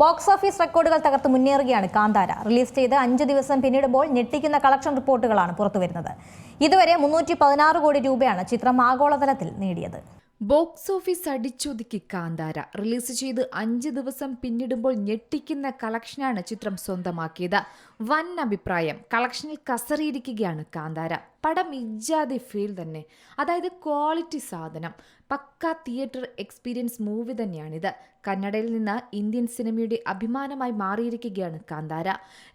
Box office റെക്കോർഡുകൾ തകർത്ത് മുന്നേറുകയാണ് കാന്താര. റിലീസ് ചെയ്ത് 5 ദിവസം പിന്നിടുമ്പോൾ ഞെട്ടിക്കുന്ന കളക്ഷൻ റിപ്പോർട്ടുകളാണ് പുറത്തുവരുന്നത്. ഇതുവരെ 316 കോടി രൂപയാണ് ചിത്രം ആഗോളതലത്തിൽ നേടിയത്. ബോക്സ് ഓഫീസ് അടിച്ചൊതുക്കി കാന്താര. റിലീസ് ചെയ്ത് 5 ദിവസം പിന്നിടുമ്പോൾ ഞെട്ടിക്കുന്ന കളക്ഷനാണ് ചിത്രം സ്വന്തമാക്കിയത്. വൻ അഭിപ്രായം. കളക്ഷനിൽ കസറിയിരിക്കുകയാണ് കാന്താര. പടം ഇജാതി ഫീൽ തന്നെ, അതായത് ക്വാളിറ്റി സാധനം. പക്ക തിയേറ്റർ എക്സ്പീരിയൻസ് മൂവി തന്നെയാണിത്. കന്നഡയിൽ നിന്ന് ഇന്ത്യൻ സിനിമയുടെ അഭിമാനമായി മാറിയിരിക്കുകയാണ് കാന്താര.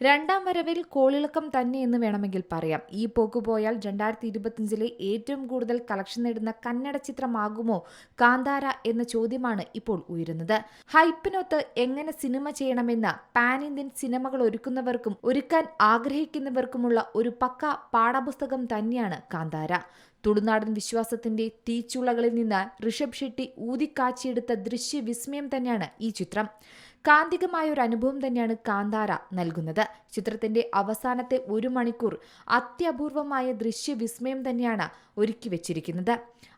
രണ്ടാം വരവിൽ കോളിളക്കം തന്നെ എന്ന് വേണമെങ്കിൽ പറയാം. ഈ പോക്ക് പോയാൽ 2025 ഏറ്റവും കൂടുതൽ കളക്ഷൻ നേടുന്ന കന്നഡ ചിത്രമാകുമോ കാന്താര എന്ന ചോദ്യമാണ് ഇപ്പോൾ ഉയരുന്നത്. ഹൈപ്പിനൊത്ത് എങ്ങനെ സിനിമ ചെയ്യണമെന്ന് പാൻ ഇന്ത്യൻ സിനിമകൾ ഒരുക്കുന്നവർക്കും ഒരുക്കാൻ ആഗ്രഹിക്കുന്നവർക്കുമുള്ള ഒരു പക്ക പാഠപുസ്തകം തന്നെയാണ് കാന്താര. തുളുനാടൻ വിശ്വാസത്തിന്റെ തീച്ചുളകളിൽ നിന്ന് ഋഷഭ് ഷെട്ടി ഊതിക്കാച്ചിയെടുത്ത ദൃശ്യവിസ്മയം തന്നെയാണ് ഈ ചിത്രം. കാന്തികമായ ഒരു അനുഭവം തന്നെയാണ് കാന്താര നൽകുന്നത്. ചിത്രത്തിന്റെ അവസാനത്തെ 1 മണിക്കൂർ അത്യപൂർവമായ ദൃശ്യവിസ്മയം തന്നെയാണ് ഒരുക്കി വെച്ചിരിക്കുന്നത്.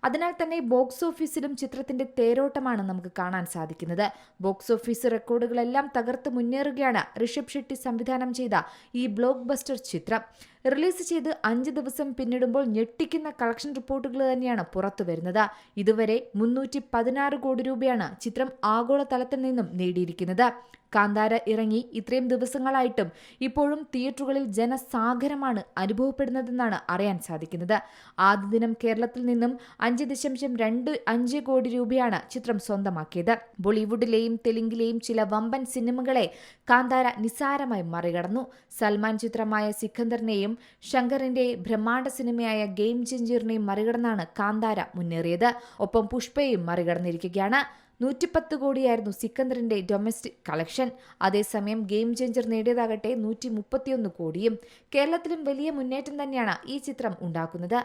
അതിനാൽ തന്നെ ബോക്സ് ഓഫീസിലും ചിത്രത്തിന്റെ തേരോട്ടമാണ് നമുക്ക് കാണാൻ സാധിക്കുന്നത്. ബോക്സ് ഓഫീസ് റെക്കോർഡുകളെല്ലാം തകർത്ത് മുന്നേറുകയാണ് ഋഷഭ് ഷെട്ടി സംവിധാനം ചെയ്ത ഈ ബ്ലോക്ക് ബസ്റ്റർ ചിത്രം. റിലീസ് ചെയ്ത് 5 ദിവസം പിന്നിടുമ്പോൾ ഞെട്ടിക്കുന്ന കളക്ഷൻ റിപ്പോർട്ടുകൾ തന്നെയാണ് പുറത്തു വരുന്നത്. ഇതുവരെ 316 കോടി രൂപയാണ് ചിത്രം ആഗോളതലത്തിൽ നിന്നും നേടിയിരിക്കുന്നത്. കാന്താര ഇറങ്ങി ഇത്രയും ദിവസങ്ങളായിട്ടും ഇപ്പോഴും തിയേറ്ററുകളിൽ ജനസാഗരമാണ് അനുഭവപ്പെടുന്നതെന്നാണ് അറിയാൻ സാധിക്കുന്നത്. ആദ്യ ദിനം കേരളത്തിൽ നിന്നും 5.25 കോടി രൂപയാണ് ചിത്രം സ്വന്തമാക്കിയത്. ബോളിവുഡിലെയും തെലുങ്കിലെയും ചില വമ്പൻ സിനിമകളെ കാന്താര നിസാരമായി മറികടന്നു. സൽമാൻ ചിത്രമായ സിക്കന്ദറിനെയും ശങ്കറിന്റെ ബ്രഹ്മാണ്ഡ സിനിമയായ ഗെയിം ചേഞ്ചറിനെയും മറികടന്നാണ് കാന്താര മുന്നേറിയത്. ഒപ്പം പുഷ്പയെയും മറികടന്നിരിക്കുകയാണ്. 110 കോടിയായിരുന്നു സിക്കന്ദറിന്റെ ഡൊമസ്റ്റിക് കളക്ഷൻ. അതേസമയം ഗെയിം ചേഞ്ചർ നേടിയതാകട്ടെ 131 കോടിയും. കേരളത്തിലും വലിയ മുന്നേറ്റം തന്നെയാണ് ഈ ചിത്രം ഉണ്ടാക്കുന്നത്.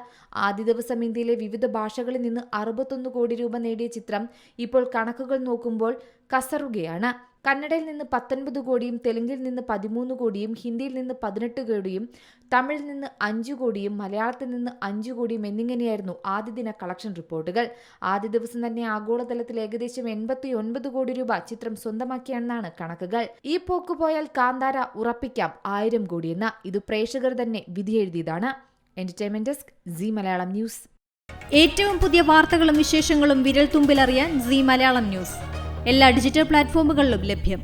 ആദ്യ ദിവസം ഇന്ത്യയിലെ വിവിധ ഭാഷകളിൽ നിന്ന് 61 കോടി രൂപ നേടിയ ചിത്രം ഇപ്പോൾ കണക്കുകൾ നോക്കുമ്പോൾ കസറുകയാണ്. കന്നഡയിൽ നിന്ന് 19 കോടിയും, തെലുങ്കിൽ നിന്ന് 13 കോടിയും, ഹിന്ദിയിൽ നിന്ന് 18 കോടിയും, തമിഴിൽ നിന്ന് 5 കോടിയും, മലയാളത്തിൽ നിന്ന് 5 കോടിയും എന്നിങ്ങനെയായിരുന്നു ആദ്യ ദിന കളക്ഷൻ റിപ്പോർട്ടുകൾ. ആദ്യ ദിവസം തന്നെ ആഗോളതലത്തിൽ ഏകദേശം 89 കോടി രൂപ ചിത്രം സ്വന്തമാക്കിയെന്നാണ് കണക്കുകൾ. ഈ പോക്ക് പോയാൽ കാന്താര ഉറപ്പിക്കാം 1000 കോടിയെന്ന്. ഇത് പ്രേക്ഷകർ തന്നെ വിധിയെഴുതിയതാണ്. Entertainment desk, Zee Malayalam news. ഏറ്റവും പുതിയ വാർത്തകളും വിശേഷങ്ങളും വിരൽ തുമ്പിലറിയാൻ സി മലയാളം ന്യൂസ് എല്ലാ ഡിജിറ്റൽ പ്ലാറ്റ്ഫോമുകളിലും ലഭ്യം.